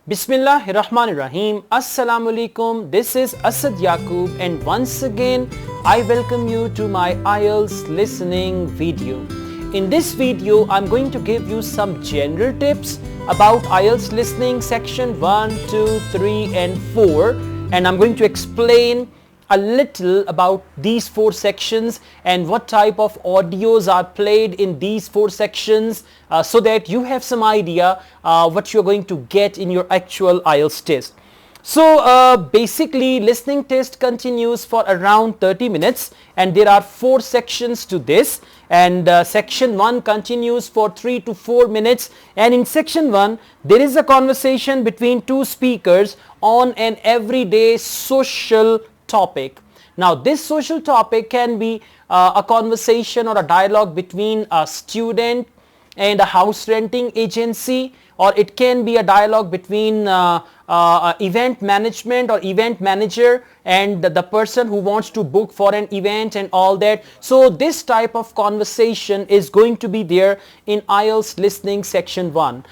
Bismillahirrahmanirrahim. Assalamu alaikum. This is Asad Yaqub and once again I welcome you to my IELTS listening video. In this video I'm going to give you some general tips about IELTS listening section 1, 2, 3 and 4, and I'm going to explain a little about these 4 sections and what type of audios are played in these 4 sections so that you have some idea what you're going to get in your actual IELTS test. So basically listening test continues for around 30 minutes and there are 4 sections to this, and section 1 continues for 3 to 4 minutes, and in section 1 there is a conversation between 2 speakers on an everyday social topic. Now this social topic can be a conversation or a dialogue between a student and a house renting agency, or it can be a dialogue between event management or event manager and the person who wants to book for an event and all that. So this type of conversation is going to be there in IELTS listening section 1.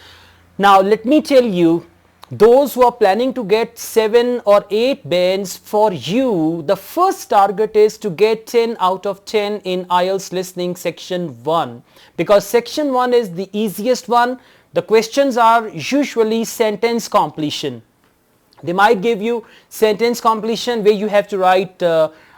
Now let me tell you, those who are planning to get 7 or 8 bands, for you the first target is to get 10 out of 10 in IELTS listening section 1, because section 1 is the easiest one. The questions are usually sentence completion. They might give you sentence completion where you have to write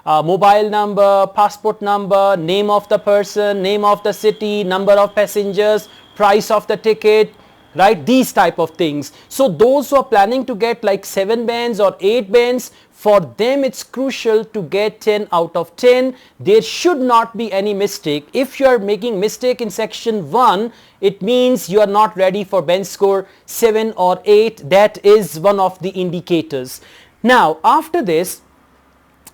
mobile number, passport number, name of the person, name of the city, number of passengers, price of the ticket, right, these type of things. So those who are planning to get like 7 bands or 8 bands, for them it's crucial to get 10 out of 10. There should not be any mistake. If you are making mistake in section 1, it means you are not ready for band score 7 or 8. That is one of the indicators. Now after this,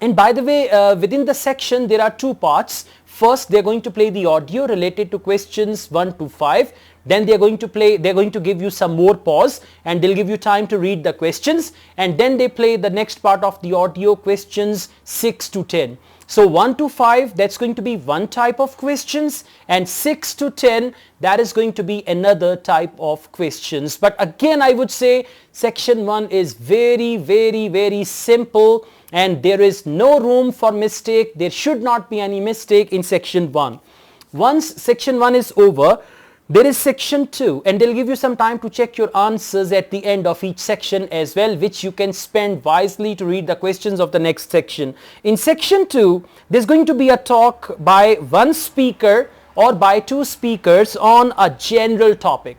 and by the way, within the section there are 2 parts. First they are going to play the audio related to questions 1 to 5. Then they are going to give you some more pause and they'll give you time to read the questions, and then they play the next part of the audio, questions 6 to 10. So 1 to 5, that's going to be one type of questions, and 6 to 10, that is going to be another type of questions. But again I would say section 1 is very simple and there is no room for mistake. There should not be any mistake in section 1. Once section 1 is over, there is section 2 and they'll give you some time to check your answers at the end of each section as well, which you can spend wisely to read the questions of the next section. In section 2, there's going to be a talk by one speaker or by 2 speakers on a general topic.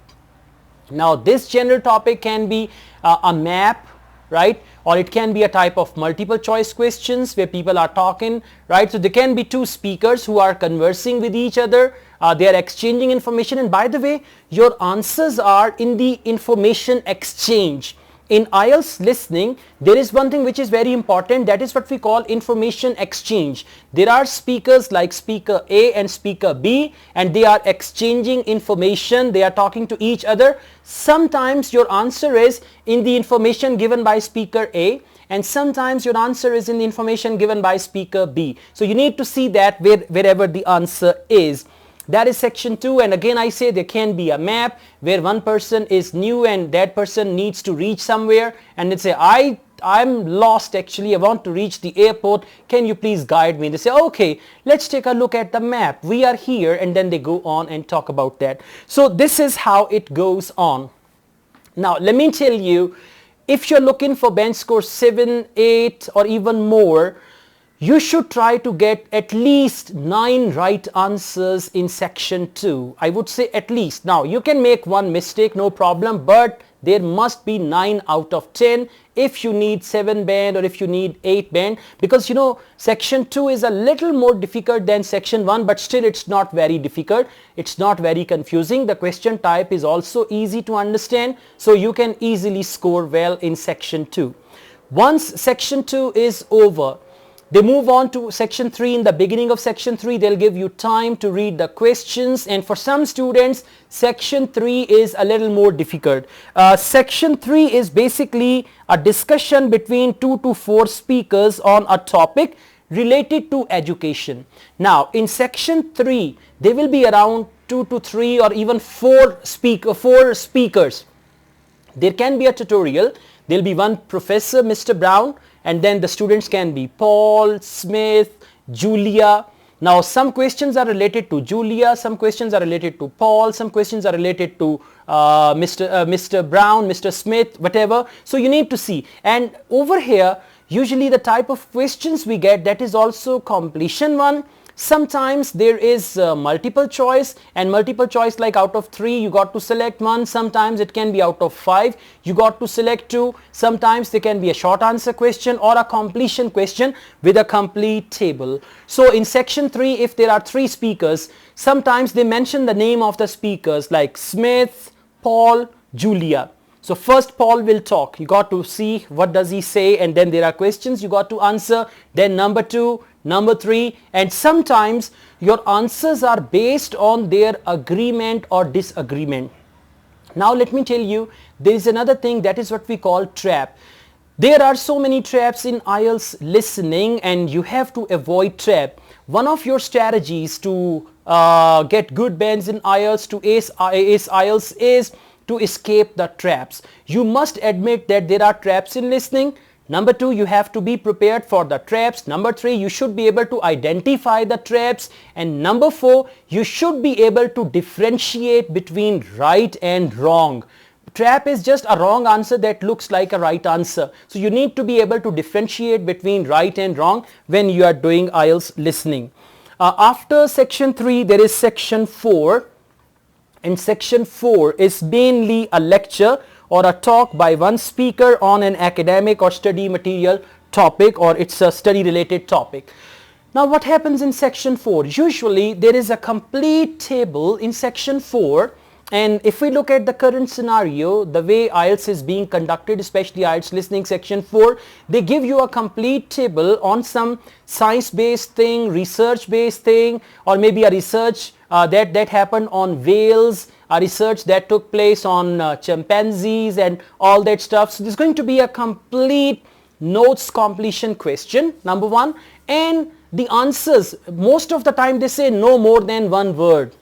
Now this general topic can be a map, right, or it can be a type of multiple choice questions where people are talking, right. So there can be 2 speakers who are conversing with each other. They are exchanging information, and by the way, your answers are in the information exchange. In IELTS listening, there is one thing which is very important, that is what we call information exchange. There are speakers like speaker A and speaker B, and they are exchanging information, they are talking to each other. Sometimes your answer is in the information given by speaker A, and sometimes your answer is in the information given by speaker B. So you need to see that wherever the answer is. That is section 2, and again I say there can be a map where one person is new and that person needs to reach somewhere, and they say I'm lost actually, I want to reach the airport, can you please guide me? They say okay, let's take a look at the map, we are here, and then they go on and talk about that. So this is how it goes on. Now let me tell you, if you're looking for band score 7, 8 or even more, you should try to get at least 9 right answers in section 2. I would say at least. Now you can make one mistake, no problem, but there must be 9 out of 10 if you need 7 band or if you need 8 band, because you know section 2 is a little more difficult than section 1, but still it's not very difficult, it's not very confusing. The question type is also easy to understand, so you can easily score well in section 2. Once section 2 is over, they move on to section 3. In the beginning of section 3, they'll give you time to read the questions, and for some students section 3 is a little more difficult. Section 3 is basically a discussion between 2 to 4 speakers on a topic related to education. Now in section 3 there will be around 2 to 3 or even 4 speakers. There can be a tutorial. There will be one professor, Mr. Brown, and then the students can be Paul, Smith, Julia. Now some questions are related to Julia, some questions are related to Paul, some questions are related to Mr. Brown, Mr. Smith, whatever. So you need to see. And over here, usually the type of questions we get, that is also completion one. Sometimes there is multiple choice, and multiple choice like out of 3 you got to select one. Sometimes it can be out of 5 you got to select 2. Sometimes there can be a short answer question or a completion question with a complete table. So in section 3, if there are 3 speakers, sometimes they mention the name of the speakers like Smith, Paul, Julia. So first Paul will talk, you got to see what does he say, and then there are questions you got to answer, then number 2, number 3, and sometimes your answers are based on their agreement or disagreement. Now let me tell you, there is another thing, that is what we call trap. There are so many traps in IELTS listening, and you have to avoid trap. One of your strategies to get good bands in IELTS, to ace IELTS, is to escape the traps. You must admit that there are traps in listening. Number 2, you have to be prepared for the traps. Number 3, you should be able to identify the traps. And number 4, you should be able to differentiate between right and wrong. Trap is just a wrong answer that looks like a right answer. So you need to be able to differentiate between right and wrong when you are doing IELTS listening. After section 3, there is section 4. And section 4 is mainly a lecture or a talk by one speaker on an academic or study material topic, or it's a study related topic. Now what happens in section 4? Usually there is a complete table in section 4, and if we look at the current scenario, the way IELTS is being conducted, especially IELTS listening section 4, they give you a complete table on some science based thing, research based thing, or maybe a research that happened on whales, a research that took place on chimpanzees and all that stuff. So there's going to be a complete notes completion question, number 1, and the answers, most of the time they say no more than 1 word.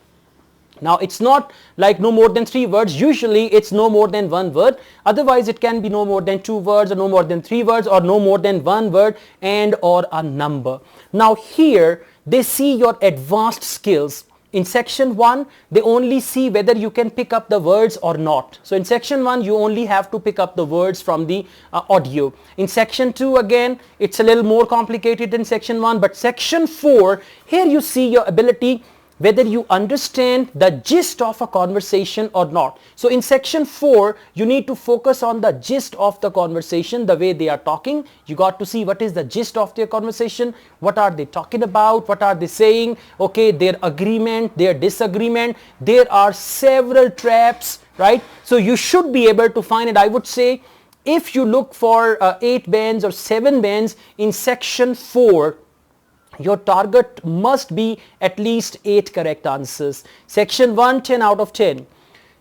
Now it's not like no more than 3 words, usually it's no more than 1 word, otherwise it can be no more than 2 words or no more than 3 words or no more than 1 word and or a number. Now here they see your advanced skills. In section 1, they only see whether you can pick up the words or not. So in section 1, you only have to pick up the words from the audio. In section 2, again, it's a little more complicated than section 1, but section 4, here you see your ability whether you understand the gist of a conversation or not. So in section 4, you need to focus on the gist of the conversation, the way they are talking. You got to see what is the gist of their conversation, what are they talking about, what are they saying, okay, their agreement, their disagreement. There are several traps, right? So you should be able to find it. I would say if you look for 8 bands or 7 bands in section 4, your target must be at least 8 correct answers. Section 1, 10 out of 10.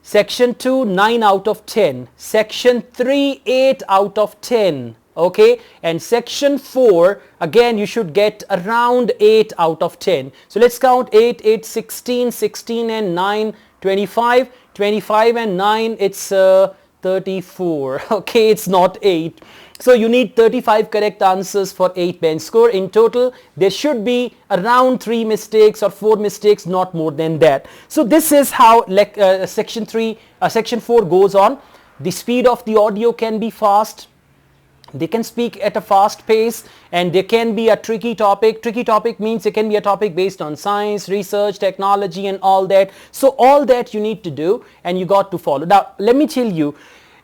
Section 2, 9 out of 10. Section 3, 8 out of 10. Okay, and section 4, again you should get around 8 out of 10. So let's count 8, 8, 16, 16 and 9, 25, 25 and 9, it's 34. Okay, it's not 8. So you need 35 correct answers for 8 band score. In total, there should be around 3 mistakes or 4 mistakes, not more than that. So this is how section 4 goes on. The speed of the audio can be fast. They can speak at a fast pace, and there can be a tricky topic. Tricky topic means it can be a topic based on science, research, technology and all that. So all that you need to do and you got to follow. Now let me tell you,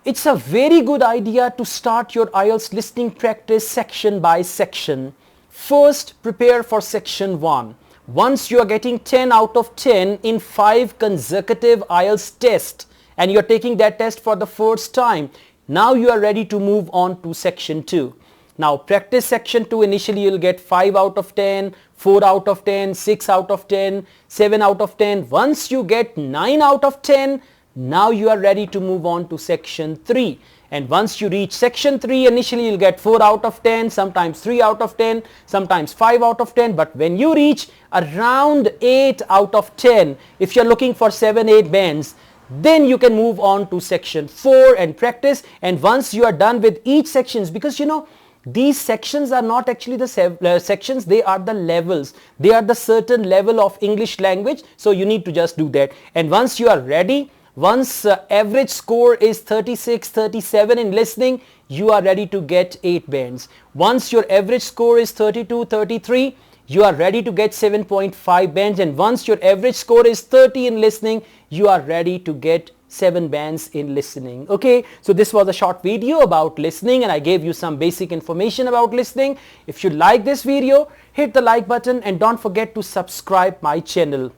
it's a very good idea to start your IELTS listening practice section by section. First, prepare for section 1. Once you are getting 10 out of 10 in 5 consecutive IELTS tests and you are taking that test for the first time, now you are ready to move on to section 2. Now practice section 2. Initially you will get 5 out of 10, 4 out of 10, 6 out of 10, 7 out of 10. Once you get 9 out of 10, now you are ready to move on to section 3. And once you reach section 3, initially you'll get 4 out of 10, sometimes 3 out of 10, sometimes 5 out of 10. But when you reach around 8 out of 10, if you're looking for 7, 8 bands, Then you can move on to section 4 and practice. And once you are done with each sections, because you know, these sections are not actually the sections, they are the levels. They are the certain level of English language. So you need to just do that. And once you are ready, once average score is 36, 37 in listening, you are ready to get 8 bands. Once your average score is 32, 33, you are ready to get 7.5 bands. And once your average score is 30 in listening, you are ready to get 7 bands in listening. Okay, so this was a short video about listening, and I gave you some basic information about listening. If you like this video, hit the like button and don't forget to subscribe my channel.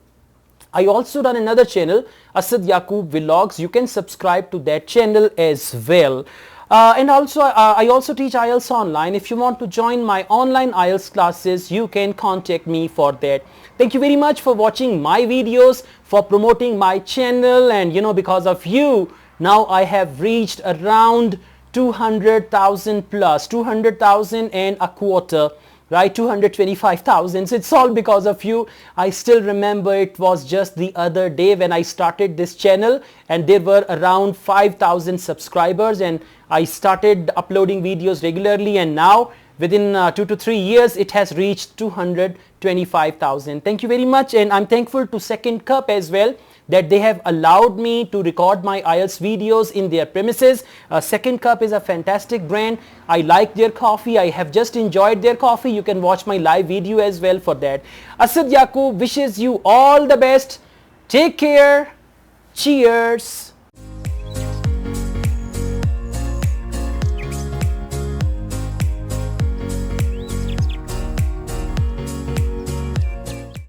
I also run another channel, Asad Yaqub Vlogs. You can subscribe to that channel as well. And also I also teach IELTS online. If you want to join my online IELTS classes, you can contact me for that. Thank you very much for watching my videos, for promoting my channel, and you know, because of you, now I have reached around 200,000 plus, 200,000 and a quarter. Right, 225,000. So it's all because of you. I still remember it was just the other day when I started this channel, and there were around 5,000 subscribers, and I started uploading videos regularly, and now within 2 to 3 years it has reached 225,000. Thank you very much, and I'm thankful to Second Cup as well, that they have allowed me to record my IELTS videos in their premises. Second Cup is a fantastic brand. I like their coffee. I have just enjoyed their coffee. You can watch my live video as well for that. Asad Yaqub wishes you all the best. Take care. Cheers.